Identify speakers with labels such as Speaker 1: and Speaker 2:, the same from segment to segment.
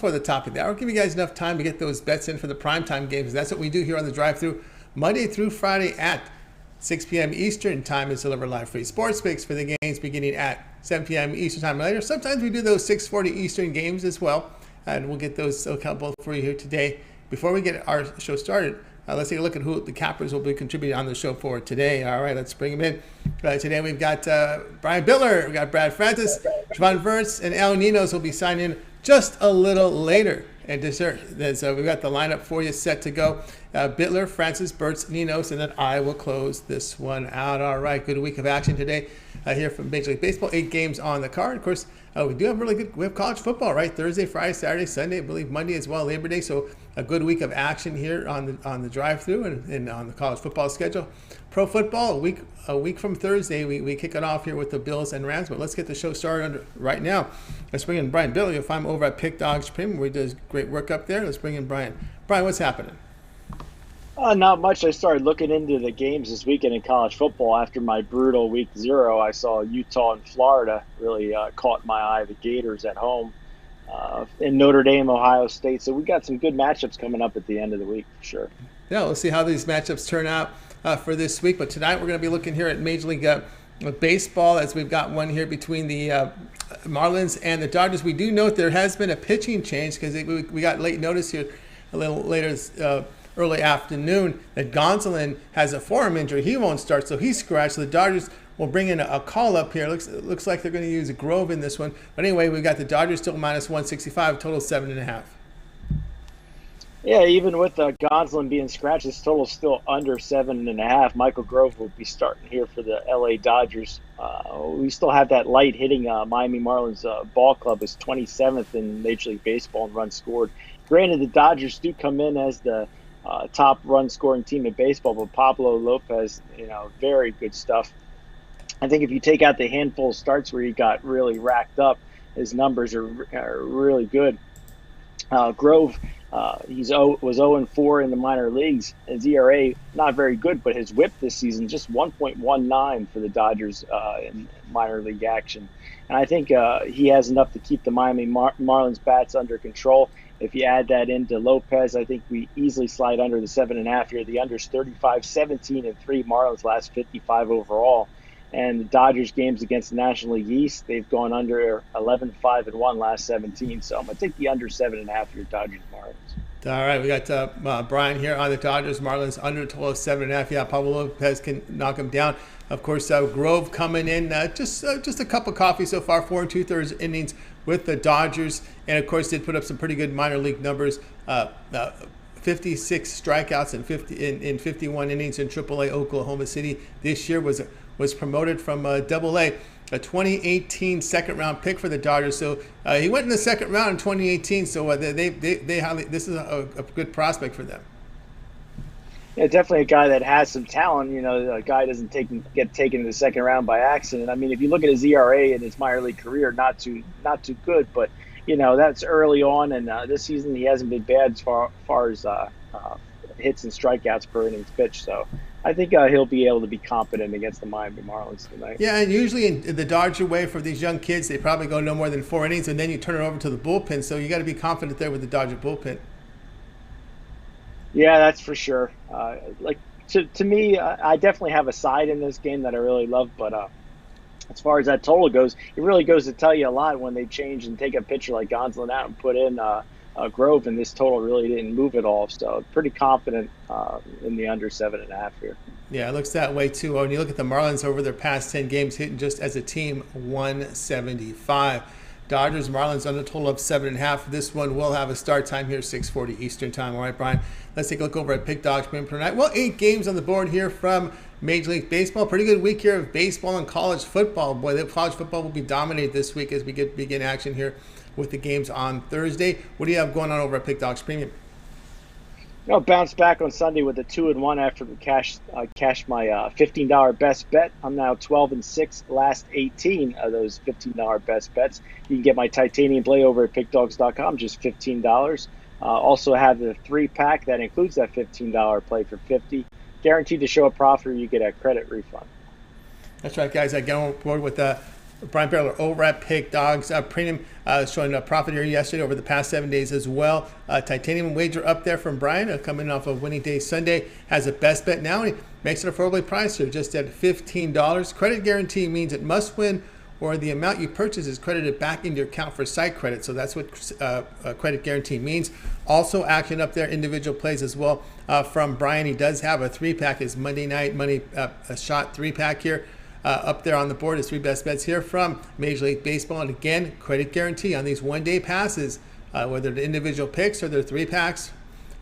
Speaker 1: for the top of the hour. Give you guys enough time to get those bets in for the primetime games. That's what we do here on the drive-thru Monday through Friday at 6 p.m. Eastern time is delivered live free sports picks for the games beginning at 7 p.m. Eastern time later. Sometimes we do those 6:40 Eastern games as well, and we'll get those accountable for you here today. Before we get our show started, let's take a look at who the cappers will be contributing on the show for today. All right, let's bring them in. Today we've got Brian Bitler, we've got Brad Francis, Jovan Burts, and Ninos will be signing in just a little later. And dessert. So we've got the lineup for you set to go. Bitler, Francis, Burts, Ninos, and then I will close this one out. All right, good week of action today here from Major League Baseball. 8 games on the card. Of course, we do have we have college football, right? Thursday, Friday, Saturday, Sunday, I believe Monday as well, Labor Day. So a good week of action here on the drive-thru and on the college football schedule. Pro football, a week from Thursday, we kick it off here with the Bills and Rams. But let's get the show started right now. Let's bring in Brian Bitler. You'll find him over at Pickdog Premium, where he does great work up there. Let's bring in Brian. Brian, what's happening?
Speaker 2: Not much. I started looking into the games this weekend in college football. After my brutal week 0, I saw Utah and Florida really caught my eye. The Gators at home in Notre Dame, Ohio State. So we got some good matchups coming up at the end of the week for sure.
Speaker 1: Yeah, we'll see how these matchups turn out for this week. But tonight we're going to be looking here at Major League Baseball, as we've got one here between the Marlins and the Dodgers. We do note there has been a pitching change because we got late notice here a little later early afternoon that Gonsolin has a forearm injury. He won't start, so he's scratched. So the Dodgers will bring in a call up here. Looks like they're going to use a Grove in this one. But anyway, we've got the Dodgers still minus 165, total 7.5.
Speaker 2: Yeah, even with Gonsolin being scratched, his total is still under 7.5. Michael Grove will be starting here for the LA Dodgers. We still have that light hitting Miami Marlins ball club is 27th in Major League Baseball in runs scored. Granted, the Dodgers do come in as the top run scoring team in baseball, but Pablo Lopez, very good stuff. I think if you take out the handful of starts where he got really racked up, his numbers are really good. Grove, was 0-4 in the minor leagues. His ERA, not very good, but his whip this season, just 1.19 for the Dodgers in minor league action. And I think he has enough to keep the Miami Marlins bats under control. If you add that into Lopez, I think we easily slide under the 7.5 here. The under's 35, 17, and 3. Marlins last 55 overall. And the Dodgers games against the National League East, they've gone under 11, 5, and 1 last 17. So I'm going to take the under 7.5 here, Dodgers Marlins.
Speaker 1: All right, we got Brian here on the Dodgers Marlins under total of 7.5. Yeah, Pablo Lopez can knock him down. Of course, Grove coming in just a cup of coffee so far, 4 2/3 innings with the Dodgers, and of course did put up some pretty good minor league numbers. 56 strikeouts in 51 innings in AAA Oklahoma City. This year was promoted from AA, a 2018 second-round pick for the Dodgers. So he went in the second round in 2018. So this is a good prospect for them.
Speaker 2: Yeah, definitely a guy that has some talent. A guy doesn't get taken in the second round by accident. I mean, if you look at his ERA in his minor league career, not too good, but that's early on, and this season he hasn't been bad as far as hits and strikeouts per innings pitched. So I think he'll be able to be competent against the Miami Marlins tonight.
Speaker 1: Yeah, and usually in the Dodger way for these young kids, they probably go no more than 4 innings, and then you turn it over to the bullpen. So you got to be confident there with the Dodger bullpen.
Speaker 2: Yeah, that's for sure. To me, I definitely have a side in this game that I really love, but as far as that total goes, it really goes to tell you a lot when they change and take a pitcher like Gonsolin out and put in Grove, and this total really didn't move at all. So pretty confident in the under 7.5 here.
Speaker 1: Yeah, it looks that way too. When you look at the Marlins over their past 10 games, hitting just as a team 175. Dodgers, Marlins under a total of 7.5. This one will have a start time here, 6:40 Eastern time. All right, Brian, let's take a look over at Pickdog Premium tonight. Well, 8 games on the board here from Major League Baseball. Pretty good week here of baseball and college football. Boy, the college football will be dominated this week as we begin action here with the games on Thursday. What do you have going on over at Pickdog Premium?
Speaker 2: Bounced back on Sunday with a 2-1 after we cashed my $15 best bet. I'm now 12-6 last 18 of those $15 best bets. You can get my titanium play over at pickdogs.com, just $15. Also have the 3-pack that includes that $15 play for $50. Guaranteed to show a profit or you get a credit refund.
Speaker 1: That's right, guys. I get on board with Brian Bitler over at Pickdog Premium, showing a profit here yesterday over the past 7 days as well. Titanium wager up there from Brian, coming off of winning day Sunday, has a best bet now. And he makes it affordably priced here, just at $15. Credit guarantee means it must win, or the amount you purchase is credited back into your account for site credit. So that's what credit guarantee means. Also action up there, individual plays as well from Brian. He does have a 3-pack, his Monday night money a shot 3-pack here. Up there on the board is 3 best bets here from Major League Baseball. And again, credit guarantee on these one-day passes, whether the individual picks or they're 3-packs,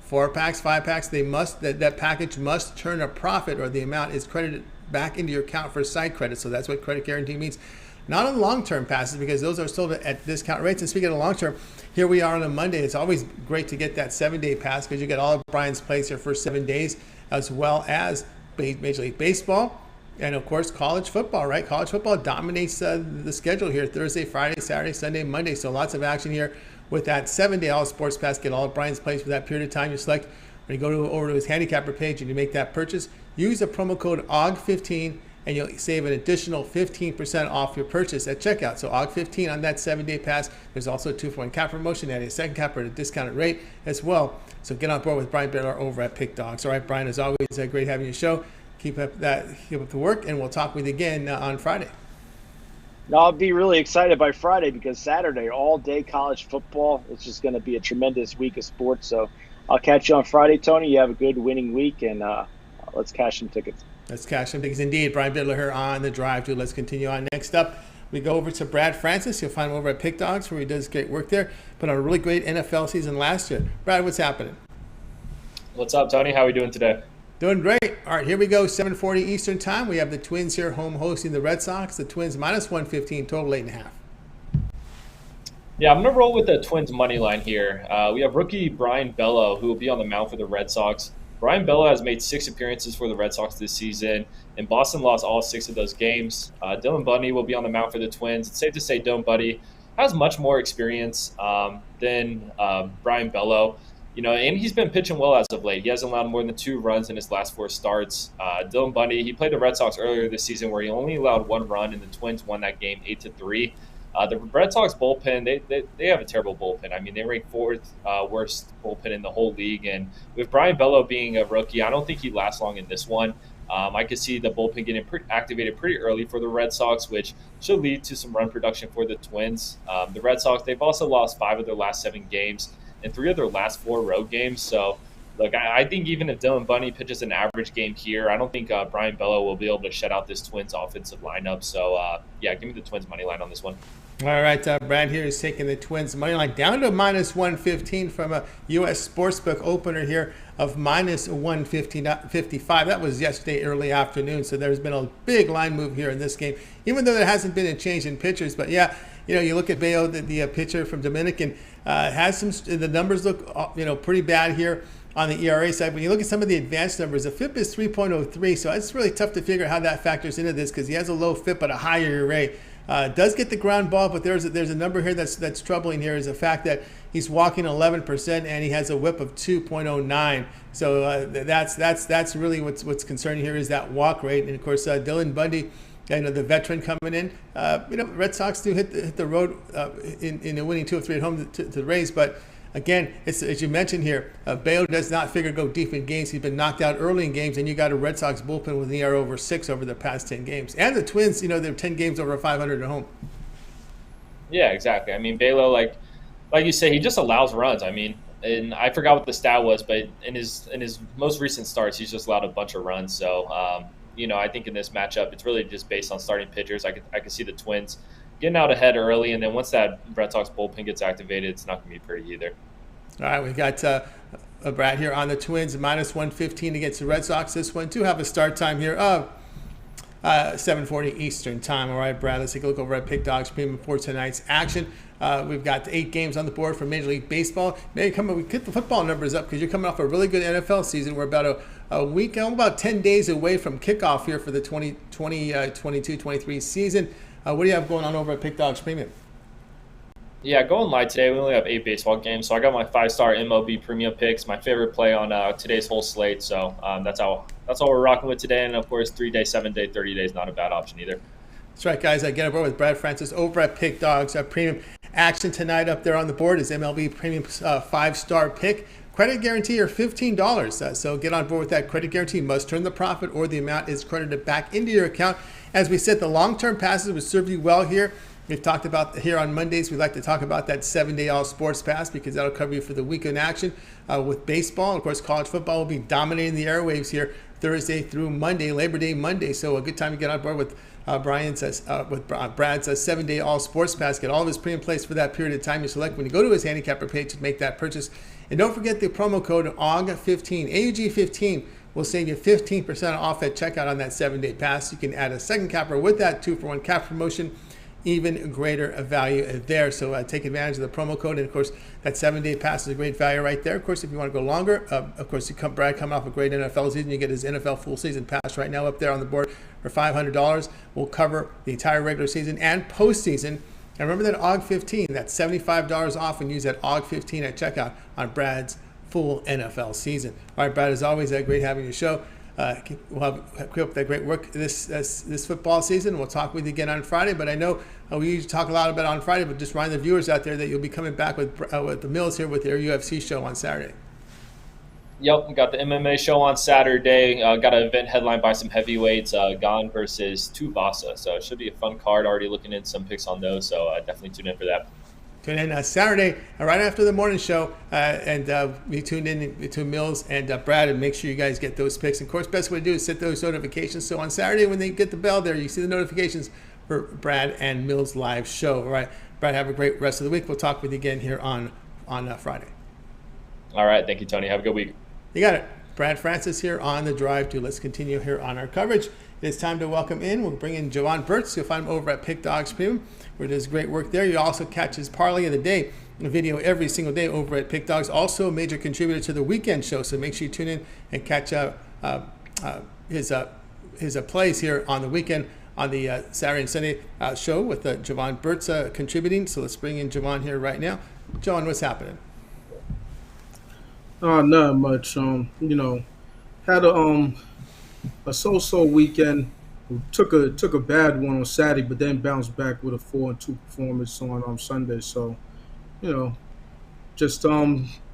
Speaker 1: 4-packs, 5-packs, they must that package must turn a profit, or the amount is credited back into your account for site credit. So that's what credit guarantee means. Not on long-term passes, because those are sold at discount rates. And speaking of long-term, here we are on a Monday. It's always great to get that 7-day pass, because you get all of Brian's plays here for 7 days, as well as Major League Baseball. And, of course, college football, right? College football dominates the schedule here. Thursday, Friday, Saturday, Sunday, Monday. So lots of action here with that 7-day all sports pass. Get all of Brian's plays for that period of time. You select, when you go over to his handicapper page and you make that purchase, use the promo code OG15, and you'll save an additional 15% off your purchase at checkout. So OG15 on that 7-day pass. There's also a 2-for-1 cap promotion, adding a second capper at a discounted rate as well. So get on board with Brian Bitler over at Pickdogs. All right, Brian, as always, great having you show. Keep up the work, and we'll talk with you again on Friday.
Speaker 2: Now, I'll be really excited by Friday, because Saturday, all day college football. It's just going to be a tremendous week of sports. So I'll catch you on Friday, Tony. You have a good winning week, and let's cash some tickets.
Speaker 1: Let's cash some tickets indeed. Brian Bitler here on the drive to. Let's continue on. Next up, we go over to Brad Francis. You'll find him over at Pick Dogs, where he does great work there. Put on a really great NFL season last year. Brad, what's happening?
Speaker 3: What's up, Tony? How are we doing today?
Speaker 1: Doing great. All right, here we go. 7:40 Eastern time. We have the Twins here home hosting the Red Sox. The Twins minus 115, total 8.5.
Speaker 3: Yeah, I'm going to roll with the Twins money line here. We have rookie Brian Bello, who will be on the mound for the Red Sox. Brian Bello has made 6 appearances for the Red Sox this season, and Boston lost all 6 of those games. Dylan Bundy will be on the mound for the Twins. It's safe to say Dylan Bundy has much more experience than Brian Bello. And he's been pitching well as of late. He hasn't allowed more than 2 runs in his last 4 starts. Dylan Bundy, he played the Red Sox earlier this season, where he only allowed 1 run, and the Twins won that game 8-3. The Red Sox bullpen, they have a terrible bullpen. I mean, they rank 4th worst bullpen in the whole league. And with Brian Bello being a rookie, I don't think he lasts long in this one. I could see the bullpen getting activated pretty early for the Red Sox, which should lead to some run production for the Twins. The Red Sox, they've also lost 5 of their last 7 games and 3 of their last 4 road games. So, look, I think even if Dylan Bundy pitches an average game here, I don't think Brian Bello will be able to shut out this Twins offensive lineup. So, give me the Twins money line on this one.
Speaker 1: All right, Brad here is taking the Twins money line down to minus 115 from a U.S. Sportsbook opener here of minus 155. That was yesterday early afternoon, so there's been a big line move here in this game, even though there hasn't been a change in pitchers. But yeah, you look at Bayo, the pitcher from Dominican, has the numbers look pretty bad here on the ERA side. When you look at some of the advanced numbers, the FIP is 3.03, so it's really tough to figure out how that factors into this, because he has a low FIP but a higher ERA. Does get the ground ball, but there's a number here that's troubling here, is the fact that he's walking 11% and he has a WHIP of 2.09. So that's really what's concerning here, is that walk rate. And of course, Dylan Bundy, the veteran coming in. Red Sox do hit the road in winning 2 of 3 at home to the Rays, but again, it's, as you mentioned here, Bayo does not figure go deep in games. He's been knocked out early in games, and you got a Red Sox bullpen with an ERA over 6 over the past 10 games. And the Twins, they're 10 games over 500 at home.
Speaker 3: Yeah, exactly. I mean, Bayo, like you say, he just allows runs. I mean, and I forgot what the stat was, but in his most recent starts, he's just allowed a bunch of runs. So, I think in this matchup, it's really just based on starting pitchers. I could see the Twins getting out ahead early, and then once that Red Sox bullpen gets activated, it's not going to be pretty either.
Speaker 1: All right, we got Brad here on the Twins, minus 115 against the Red Sox. This one do have a start time here of 7:40 Eastern time. All right, Brad, let's take a look over at Pick Dogs Premium for tonight's action. We've got 8 games on the board for Major League Baseball. Maybe we get the football numbers up, because you're coming off a really good NFL season. We're about a week, about 10 days away from kickoff here for the 2022-23 season. What do you have going on over at Pick Dogs Premium?
Speaker 3: Yeah, going live today, we only have 8 baseball games, so I got my 5-star MLB premium picks, my favorite play on today's whole slate. So that's all we're rocking with today, and of course 3-day, 7-day, 30 days, not a bad option either.
Speaker 1: That's right, guys. I get aboard with Brad Francis over at Pickdog Premium. Action tonight up there on the board is MLB Premium 5-star pick. Credit guarantee or $15. So get on board with that credit guarantee. Must turn the profit or the amount is credited back into your account. As we said, the long-term passes will serve you well here. We've talked about here on Mondays, we like to talk about that 7-day all sports pass because that'll cover you for the week in action with baseball. Of course, college football will be dominating the airwaves here Thursday through Monday, Labor Day Monday. So a good time to get on board with Brad's 7-day all sports pass. Get all of his premium plays for that period of time you select when you go to his handicapper page to make that purchase. And don't forget the promo code AUG15, AUG15 will save you 15% off at checkout on that 7-day pass. You can add a second capper with that 2-for-1 cap promotion. Even greater value there. So take advantage of the promo code. And of course, that 7-day pass is a great value right there. Of course, if you want to go longer, of course, Brad coming off a great NFL season, you get his NFL full season pass right now up there on the board for $500. We'll cover the entire regular season and postseason. And remember that AUG15, that's $75 off, and use that AUG15 at checkout on Brad's full NFL season. All right, Brad, as always, great having you show. We'll keep up that great work this football season. We'll talk with you again on Friday. But I know we usually talk a lot about it on Friday, but just remind the viewers out there that you'll be coming back with the Mills here with their UFC show on Saturday.
Speaker 3: Yep, we got the MMA show on Saturday. Got an event headlined by some heavyweights, Gan versus Tuivasa. So it should be a fun card. Already looking at some picks on those, so definitely tune in for that.
Speaker 1: Tune in Saturday, right after the morning show, and we tuned in to Mills and Brad, and make sure you guys get those picks. And of course, best way to do is set those notifications. So on Saturday, when they get the bell there, you see the notifications for Brad and Mills' live show. All right, Brad, have a great rest of the week. We'll talk with you again here on Friday.
Speaker 3: All right, thank you, Tony. Have a good week.
Speaker 1: You got it. Brad Francis here on the drive to. Let's continue here on our coverage. It's time to welcome in. We'll bring in Jovan Burts. You'll find him over at Pickdog Premium, where he does great work there. You also catch his Parlay of the Day video every single day over at Pickdogs. Also a major contributor to the weekend show, so make sure you tune in and catch his plays here on the weekend on the Saturday and Sunday show with Jovan Burts contributing. So let's bring in Jovan here right now. Jovan, what's happening?
Speaker 4: Not much. Had a so-so weekend. Took a bad one on Saturday, but then bounced back with a 4-2 performance on Sunday. So, just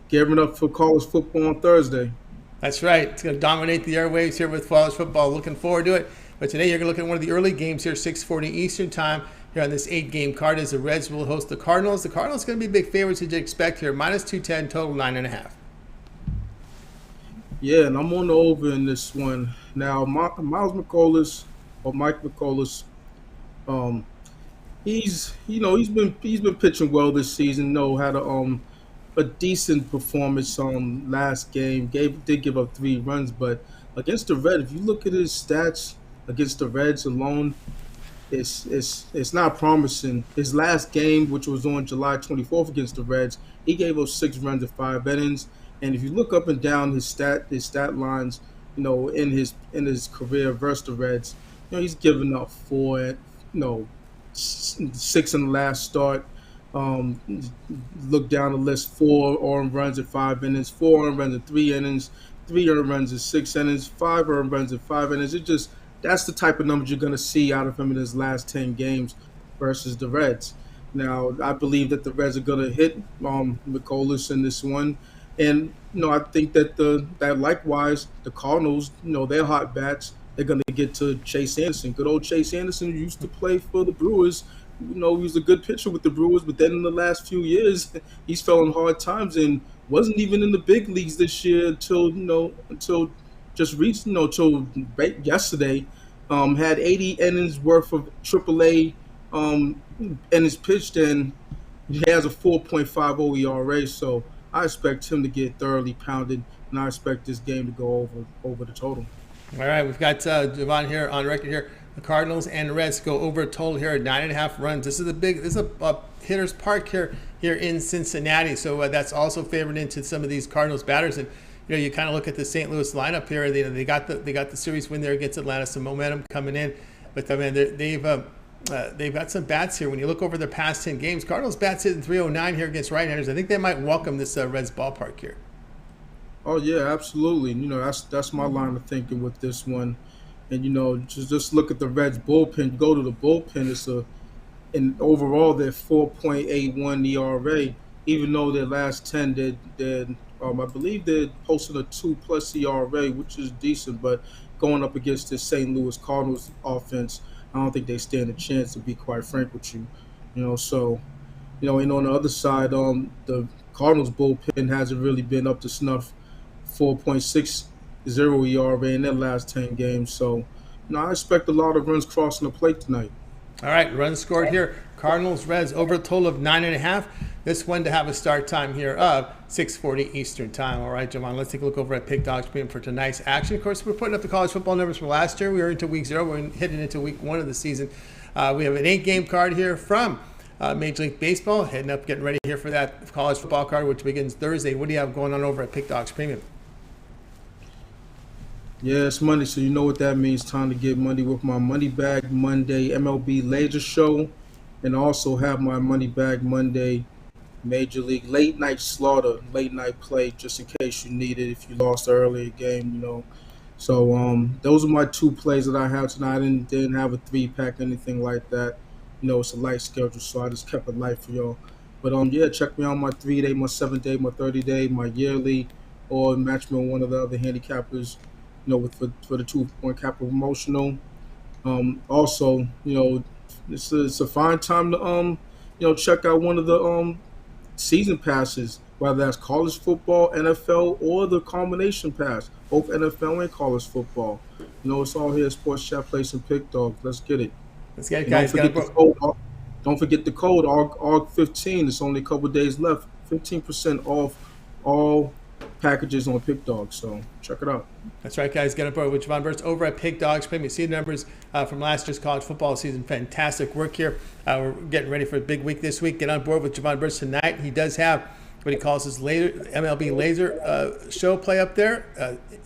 Speaker 4: gearing up for college football on Thursday.
Speaker 1: That's right. It's going to dominate the airwaves here with college football. Looking forward to it. But today you're going to look at one of the early games here, 6:40 Eastern time here on this 8-game card as the Reds will host the Cardinals. The Cardinals are going to be big favorites as you expect here, -210, total 9.5.
Speaker 4: Yeah, and I'm on the over in this one. Now, Mike McCollus, he's been pitching well this season. Had a decent performance last game. Did give up 3 runs, but against the Reds, if you look at his stats against the Reds alone, it's not promising. His last game, which was on July 24th against the Reds, he gave up 6 runs in 5 innings. And if you look up and down his stat lines, in his career versus the Reds, he's given up 4, 6 in the last start. Look down the list: 4 earned runs in 5 innings, 4 earned runs in 3 innings, 3 earned runs in 6 innings, 5 earned runs in 5 innings. That's the type of numbers you're going to see out of him in his last 10 games versus the Reds. Now, I believe that the Reds are going to hit McCollus in this one. And, I think that likewise, the Cardinals, they're hot bats. They're going to get to Chase Anderson. Good old Chase Anderson, who used to play for the Brewers. He was a good pitcher with the Brewers, but then in the last few years, he's fell on hard times and wasn't even in the big leagues this year until just recently, till yesterday. Had 80 innings worth of AAA innings pitched, and he has a 4.50 ERA. So I expect him to get thoroughly pounded, and I expect this game to go over the total.
Speaker 1: All right, we've got Jovan here on record here. The Cardinals and the Reds go over a total here at 9.5 runs. This is a hitter's park here in Cincinnati, so that's also favored into some of these Cardinals batters. And you kind of look at the St. Louis lineup here. They got the series win there against Atlanta, some momentum coming in. But I mean, they've got some bats here. When you look over their past 10 games, Cardinals bats hitting 309 here against right-handers. I think they might welcome this Reds ballpark here.
Speaker 4: Oh yeah, absolutely. That's my line of thinking with this one. And just look at the Reds bullpen. Go to the bullpen. And overall they're 4.81 ERA. Even though their last 10, I believe they're posting a 2+ ERA, which is decent. But going up against the St. Louis Cardinals offense, I don't think they stand a chance. To be quite frank with you, So and on the other side, the Cardinals bullpen hasn't really been up to snuff. 4.60 ERA in their last 10 games. So, I expect a lot of runs crossing the plate tonight.
Speaker 1: All right, runs scored here. Cardinals, Reds over a total of 9.5. This one to have a start time here of 6:40 Eastern time. All right, Jovan, let's take a look over at Pickdog Premium for tonight's action. Of course, we're putting up the college football numbers from last year. We were into week 0. We're heading into week 1 of the season. We have an 8-game card here from Major League Baseball. Heading up, getting ready here for that college football card, which begins Thursday. What do you have going on over at Pickdog's Premium?
Speaker 4: Yeah, it's Monday, so you know what that means. Time to get money with my Money Bag Monday MLB Laser Show, and also have my Money Bag Monday Major League Late Night Slaughter, late night play, just in case you need it if you lost the earlier game, So those are my 2 plays that I have tonight. I didn't have a 3-pack, anything like that. It's a light schedule, so I just kept it light for y'all. But yeah, check me out my 3-day, my 7-day, my 30-day, my yearly, or match me on one of the other handicappers. For the 2-point capital promotional. Also, it's a fine time to check out one of the season passes, whether that's college football, NFL, or the combination pass, both NFL and college football. It's all here at Sports Chat Place and Pick Dog. Let's get it.
Speaker 1: Let's get it, guys.
Speaker 4: Don't forget the code ARG15. It's only a couple days left. 15% off all packages on Pick Dog, so check it out.
Speaker 1: That's right, guys. Get on board with Jovan Burts over at Pickdog's Premium. See the numbers from last year's college football season. Fantastic work here. We're getting ready for a big week this week. Get on board with Jovan Burts tonight. He does have what he calls his MLB laser show play up there.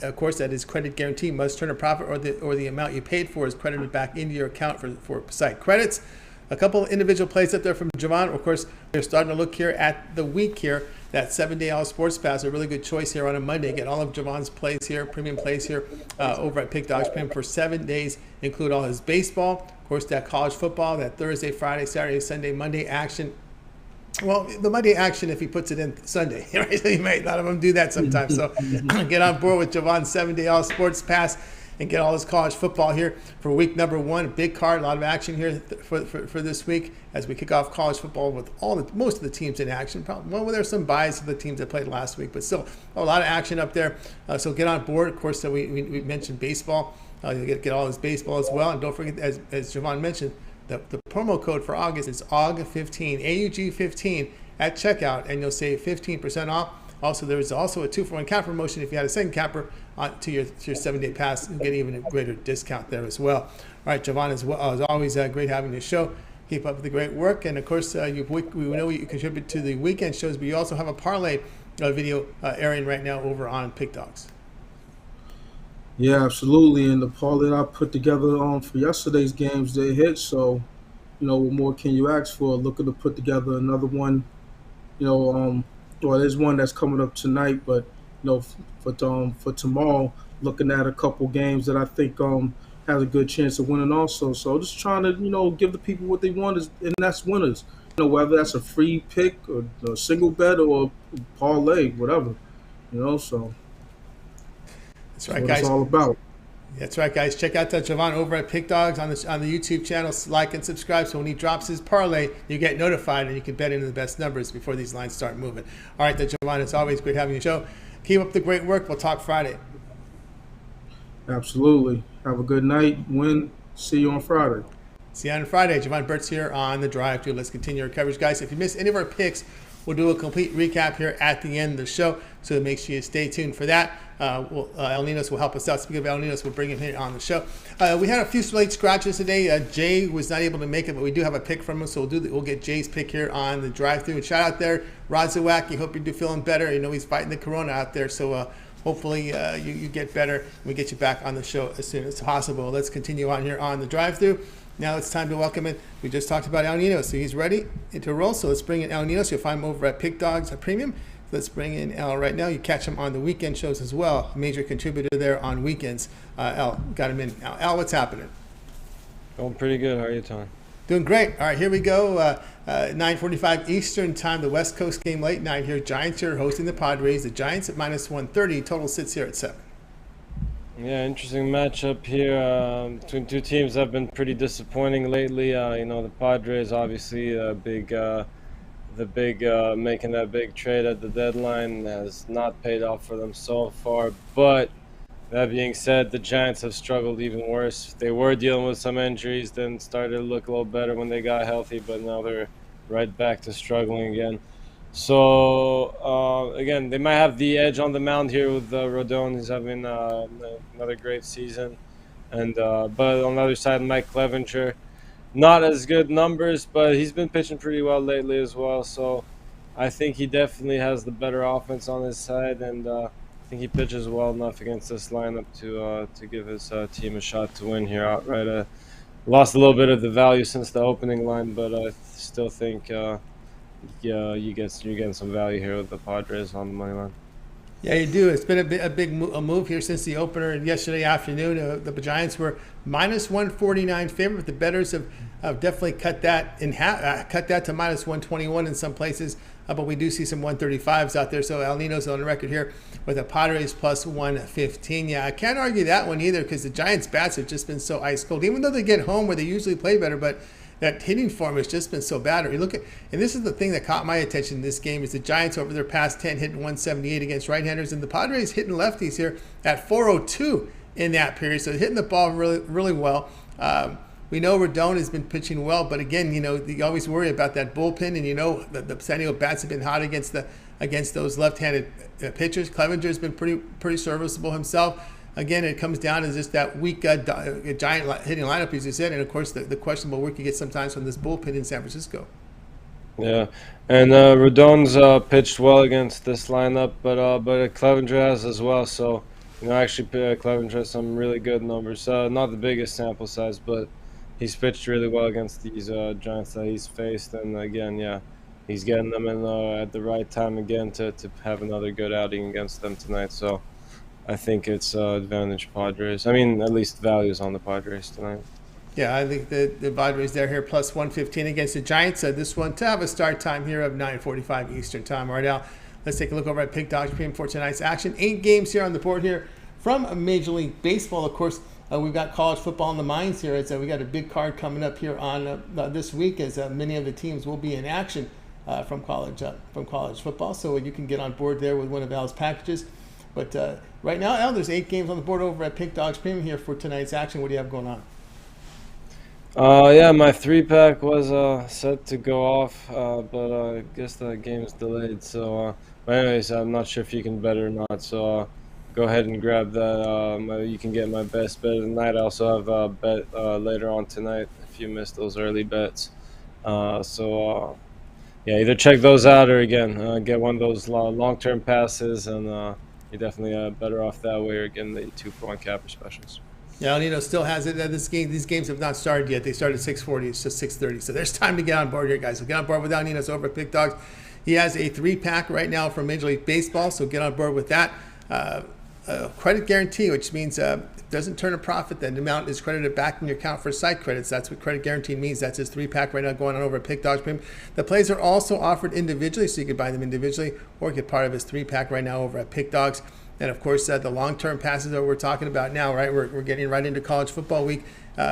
Speaker 1: Of course, that is credit guarantee. Must turn a profit or the amount you paid for is credited back into your account for site credits. A couple of individual plays up there from Jovan. Of course, we're starting to look here at the week here. That 7-day all sports pass, a really good choice here on a Monday. Get all of Jovan's plays here, premium plays here over at Pickdog's Premium for 7 days. Include all his baseball, of course, that college football, that Thursday, Friday, Saturday, Sunday, Monday action. Well, the Monday action if he puts it in Sunday, right? So you may, a lot of them do that sometimes. So get on board with Jovan's 7-day all sports pass and get all his college football here for week number 1. A big card, a lot of action here for this week as we kick off college football with most of the teams in action. Well, there's some bias of the teams that played last week, but still a lot of action up there. So get on board. Of course, we mentioned baseball. You'll get all his baseball as well. And don't forget, as Jovan mentioned, the promo code for August is AUG15, AUG15 at checkout, and you'll save 15% off. Also, there is also a 2-for-1 cap promotion. If you had a second capper to your 7-day pass, you'll get even a greater discount there as well. All right, Jovan, as always, great having you show. Keep up the great work. And, of course, we know you contribute to the weekend shows, but you also have a parlay video airing right now over on Pick Dogs.
Speaker 4: Yeah, absolutely. And the parlay that I put together for yesterday's games, they hit. So, what more can you ask for? Looking to put together another one, well, there's one that's coming up tonight, but for tomorrow, looking at a couple games that I think has a good chance of winning also. So just trying to give the people what they want, and that's winners. Whether that's a free pick or a single bet or a parlay, whatever. So
Speaker 1: that's right, guys.
Speaker 4: It's all about.
Speaker 1: That's right, guys. Check out Jovan over at Pick Dogs on the YouTube channel. Like and subscribe so when he drops his parlay, you get notified and you can bet into the best numbers before these lines start moving. All right, Jovan, it's always great having you show. Keep up the great work. We'll talk Friday.
Speaker 4: Absolutely. Have a good night. See you on Friday.
Speaker 1: See you on Friday. Jovan Burts here on The Drive Thru. Let's continue our coverage, guys. If you missed any of our picks, we'll do a complete recap here at the end of the show, so make sure you stay tuned for that. El Ninos will help us out. Speaking of El Ninos, we'll bring him here on the show. We had a few late scratches today. Jay was not able to make it, but we do have a pick from him, so we'll get Jay's pick here on the drive-thru. And shout out there, Rod Zawacki. Hope you're feeling better. He's fighting the corona out there, so hopefully you get better and we get you back on the show as soon as possible. Let's continue on here on the drive-thru. Now it's time to welcome in. We just talked about El Ninos, so he's ready to roll. So let's bring in El Ninos. You'll find him over at Pickdog's Premium. Let's bring in Al right now. You catch him on the weekend shows as well. A major contributor there on weekends. Al, got him in. Al, what's happening?
Speaker 5: Going pretty good. How are you, Tom?
Speaker 1: Doing great. All right, here we go. 9:45 Eastern time, the West Coast game late night here. Giants here hosting the Padres. The Giants at -130. Total sits here at 7.
Speaker 5: Yeah, interesting matchup here between two teams that have been pretty disappointing lately. The Padres obviously making that big trade at the deadline has not paid off for them so far. But that being said, the Giants have struggled even worse. They were dealing with some injuries, then started to look a little better when they got healthy, but now they're right back to struggling again. So, again, they might have the edge on the mound here with Rodon. He's having another great season. And but on the other side, Mike Clevenger, not as good numbers, but he's been pitching pretty well lately as well. So I think he definitely has the better offense on his side, and I think he pitches well enough against this lineup to give his team a shot to win here outright. Lost a little bit of the value since the opening line, but I still think you're getting some value here with the Padres on the money line.
Speaker 1: Yeah, you do. It's been a big move here since the opener yesterday afternoon. The Giants were -149 favorite. The bettors have definitely cut that in half, cut that to -121 in some places. But we do see some 135s out there. So Ninos on the record here with the Padres +115. Yeah, I can't argue that one either because the Giants' bats have just been so ice cold. Even though they get home where they usually play better, but that hitting form has just been so bad. Or you look at, and this is the thing that caught my attention in this game, is the Giants over their past 10 hitting 178 against right-handers, and the Padres hitting lefties here at 402 in that period. So hitting the ball really, really well. We know Rodon has been pitching well, but again, you always worry about that bullpen, and the San Diego bats have been hot against those left-handed pitchers. Clevenger has been pretty serviceable himself. Again, it comes down to just that weak Giant hitting lineup, as you said, and of course the questionable work you get sometimes from this bullpen in San Francisco.
Speaker 5: Yeah, and Rodon's pitched well against this lineup, but Clevenger has as well. So, actually, Clevenger has some really good numbers. Not the biggest sample size, but he's pitched really well against these Giants that he's faced. And again, yeah, he's getting them in at the right time again to have another good outing against them tonight. So I think it's advantage Padres. I mean, at least values on the Padres tonight.
Speaker 1: Yeah, I think the Padres there here +115 against the Giants. This one to have a start time here of 9:45 Eastern time. Right now, let's take a look over at Pickdog Premium for tonight's action. 8 games here on the board here from Major League Baseball. Of course, we've got college football in the minds here. We got a big card coming up here on this week, as many of the teams will be in action from college football. So you can get on board there with one of Al's packages. But right now, Al, there's 8 games on the board over at Pickdog Premium here for tonight's action. What do you have going on?
Speaker 5: Yeah, my 3-pack was set to go off, but I guess the game's delayed. So, but anyways, I'm not sure if you can bet or not. So go ahead and grab that. You can get my best bet of the night. I also have a bet later on tonight if you missed those early bets. Yeah, either check those out or again get one of those long-term passes, and you're definitely better off that way, or getting the 2-for-1 capper specials. Yeah,
Speaker 1: Nino still has it. These games have not started yet. They started at 6:40. It's just 6:30. So there's time to get on board here, guys. So get on board with Ninos over at Pick Dogs. He has a 3-pack right now from Major League Baseball. So get on board with that. Credit guarantee, which means if it doesn't turn a profit, then the amount is credited back in your account for site credits. That's what credit guarantee means. That's his 3-pack right now going on over at Pick Dogs Premium. The plays are also offered individually, so you can buy them individually or get part of his 3-pack right now over at Pick Dogs. And, of course, the long-term passes that we're talking about now, right? We're getting right into college football week.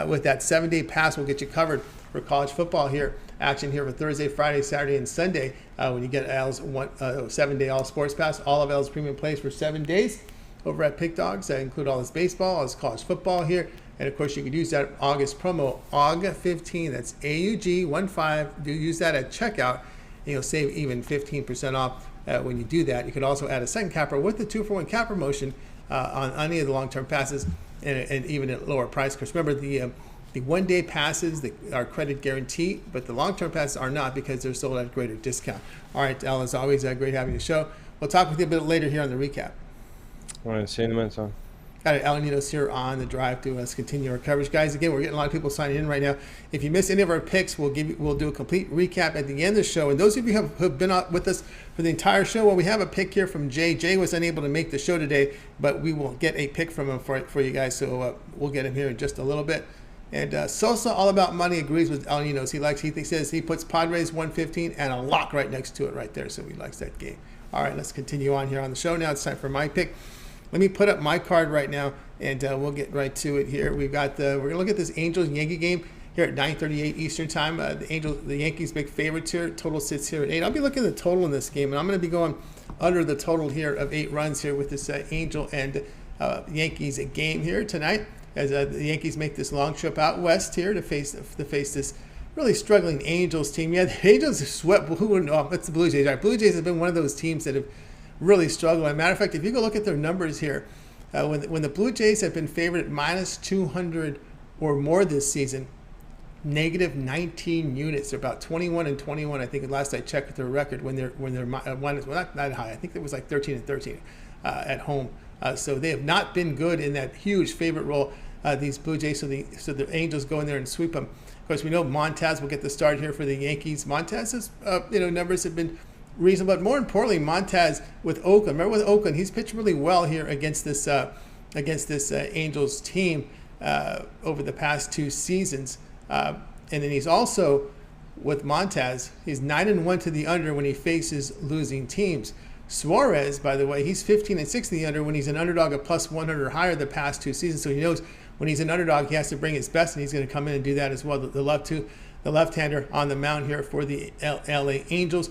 Speaker 1: With that 7-day pass, we'll get you covered for college football here. Action here for Thursday, Friday, Saturday, and Sunday. When you get Al's 7-day all sports pass, all of Al's premium plays for 7 days over at Pick Dogs. That include all his baseball, all his college football here. And, of course, you could use that August promo, AUG15. That's AUG15. Do use that at checkout, and you'll save even 15% off. When you do that, you can also add a second capper with the 2-for-1 capper promotion on any of the long-term passes, and even at lower price. Because remember, the 1-day passes are credit guarantee, but the long-term passes are not, because they're sold at a greater discount. All right, Al, as always, great having you show. We'll talk with you a bit later here on the recap.
Speaker 5: All right, see you in a minute, son.
Speaker 1: Got El Ninos here on the drive to us continue our coverage, guys. Again, we're getting a lot of people signing in right now. If you missed any of our picks, we'll do a complete recap at the end of the show. And those of you who have been with us for the entire show, well, we have a pick here from Jay. Jay was unable to make the show today, but we will get a pick from him for you guys. So we'll get him here in just a little bit. And Sosa, all about money, agrees with El Ninos. He says he puts Padres 115 and a lock right next to it right there. So he likes that game. All right, let's continue on here on the show now. It's time for my pick. Let me put up my card right now, and we'll get right to it here. We're gonna look at this Angels-Yankee game here at 9:38 Eastern time. The Yankees big favorites here. Total sits here at 8. I'll be looking at the total in this game, and I'm going to be going under the total here of 8 runs here with this Angel and Yankees game here tonight, as the Yankees make this long trip out west here to face this really struggling Angels team. Yeah, the Angels have swept. It's the Blue Jays. Right? Blue Jays have been one of those teams that have really struggled. As a matter of fact, if you go look at their numbers here, when the Blue Jays have been favored at minus 200 or more this season, negative 19 units. They're about 21 and 21. I think last I checked with their record when they're minus, well, not high. I think it was like 13 and 13 at home. So they have not been good in that huge favorite role. These Blue Jays, so the Angels go in there and sweep them. Of course, we know Montez will get the start here for the Yankees. Montez's numbers have been reasonable, but more importantly, Montez with Oakland. Remember with Oakland, he's pitched really well here against this Angels team over the past 2 seasons. And then he's also with Montez. He's 9-1 to the under when he faces losing teams. Suarez, by the way, he's 15-6 to the under when he's an underdog of plus 100 or higher the past 2 seasons. So he knows when he's an underdog, he has to bring his best, and he's going to come in and do that as well. The left-hander on the mound here for the LA Angels.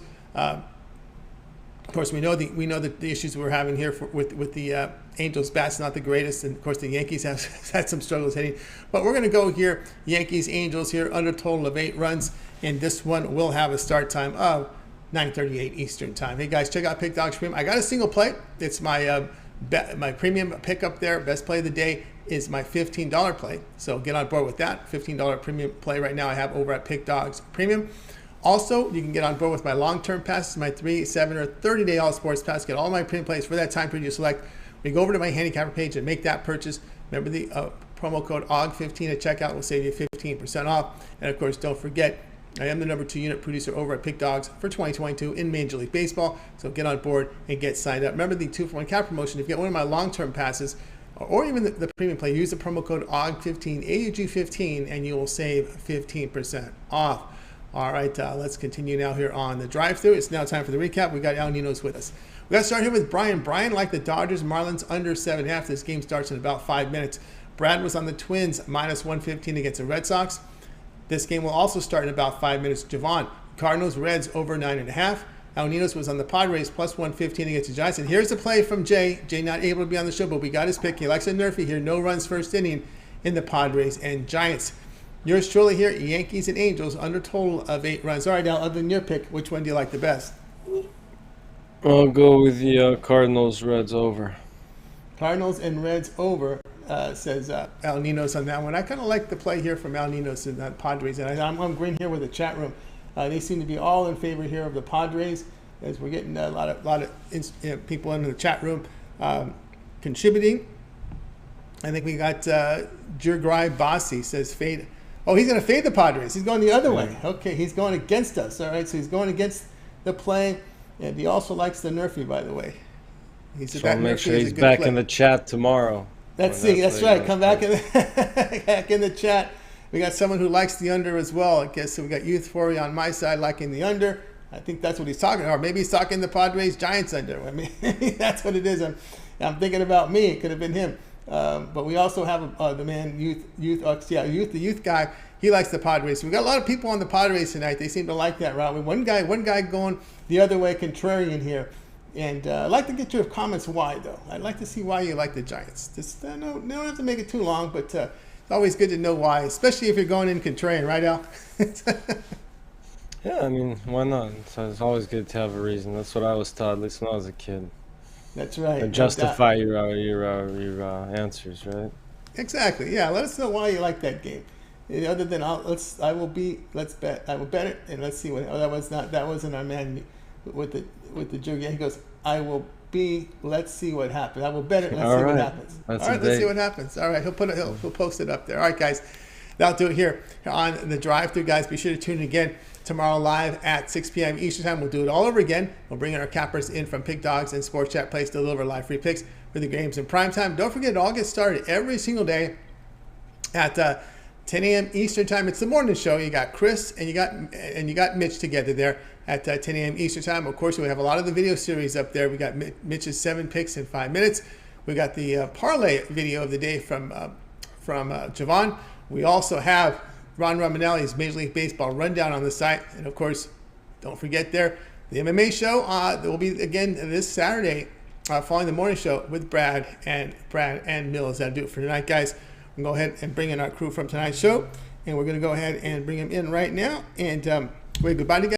Speaker 1: Of course, we know that the issues we're having here with the Angels bats not the greatest, and of course the Yankees have had some struggles hitting. But we're going to go here, Yankees Angels here under total of 8 runs, and this one will have a start time of 9:38 Eastern time. Hey guys, check out Pickdog Premium. I got a single play. It's my premium pick up there. Best play of the day is my $15 play. So get on board with that. $15 premium play right now I have over at Pickdog Premium. Also, you can get on board with my long-term passes, my 3, 7, or 30-day all-sports pass. Get all my premium plays for that time period you select. When you go over to my handicapper page and make that purchase, remember the promo code OG15 at checkout will save you 15% off. And, of course, don't forget, I am the number 2 unit producer over at Pick Dogs for 2022 in Major League Baseball. So get on board and get signed up. Remember the 2-for-1 cap promotion. If you get one of my long-term passes or even the premium play, use the promo code OG15, AUG15, and you will save 15% off. All right, let's continue now here on the drive-thru. It's now time for the recap. We got El Ninos with us. We got to start here with Brian. Brian liked the Dodgers, Marlins under 7.5. This game starts in about 5 minutes. Brad was on the Twins, minus 115 against the Red Sox. This game will also start in about 5 minutes. Jovan, Cardinals, Reds over 9.5. El Ninos was on the Padres, plus 115 against the Giants. And here's the play from Jay. Jay not able to be on the show, but we got his pick. He likes a nerfy here. No runs first inning in the Padres and Giants. Yours truly here, Yankees and Angels, under total of 8 runs. All right, now, other than your pick, which one do you like the best?
Speaker 5: I'll go with the Cardinals, Reds over.
Speaker 1: Cardinals and Reds over, says El Ninos on that one. I kind of like the play here from El Ninos and the Padres. And I'm agreeing here with the chat room. They seem to be all in favor here of the Padres, as we're getting a lot of people in the chat room contributing. I think we got Jurgrai Bossi says fade. Oh, he's going to fade the Padres. He's going the other way. Okay, he's going against us. All right, so he's going against the play. And he also likes the nerfy, by the way. He said
Speaker 5: so
Speaker 1: that
Speaker 5: make sure he's back in the chat tomorrow.
Speaker 1: That's right. Come back in the chat. We got someone who likes the under as well. I guess so. We got Youthforia on my side liking the under. I think that's what he's talking about. Or maybe he's talking the Padres Giants under. I mean, that's what it is. I'm thinking about me. It could have been him. But we also have the man the youth guy. He likes the Padres. So we got a lot of people on the Padres tonight. They seem to like that route. One guy going the other way, contrarian here. And I'd like to get your comments why, though. I'd like to see why you like the Giants. Just no, don't have to make it too long, but it's always good to know why, especially if you're going in contrarian, right, Al?
Speaker 5: Yeah, I mean, why not? It's always good to have a reason. That's what I was taught, at least when I was a kid.
Speaker 1: That's right.
Speaker 5: And justify your answers, right?
Speaker 1: Exactly. Yeah. Let us know why you like that game. Other than let's bet. I will bet it, and let's see what. Oh, that wasn't our man with the jug. Yeah, he goes, I will be let's see what happens. I will bet it. Let's
Speaker 5: All
Speaker 1: see
Speaker 5: right.
Speaker 1: what happens.
Speaker 5: That's
Speaker 1: All right,
Speaker 5: a
Speaker 1: let's see
Speaker 5: date.
Speaker 1: what happens. All right, he'll post it up there. All right, guys, that'll do it here on the drive-through, guys. Be sure to tune in again tomorrow live at 6 p.m. Eastern time. We'll do it all over again. We'll bring in our cappers in from Pick Dogs and Sports Chat Place to deliver live free picks for the games in prime time. Don't forget, it all gets started every single day at 10 a.m. Eastern time. It's the morning show. You got Chris and you got Mitch together there at 10 a.m. Eastern time. Of course, we have a lot of the video series up there. We got Mitch's 7 picks in 5 minutes. We got the parlay video of the day from Jovan. We also have Ron Romanelli's Major League Baseball rundown on the site, and of course, don't forget the MMA show. That will be again this Saturday, following the morning show with Brad and Mills. That'll do it for tonight, guys. We'll go ahead and bring in our crew from tonight's show, and we're going to go ahead and bring them in right now and wave goodbye to you guys.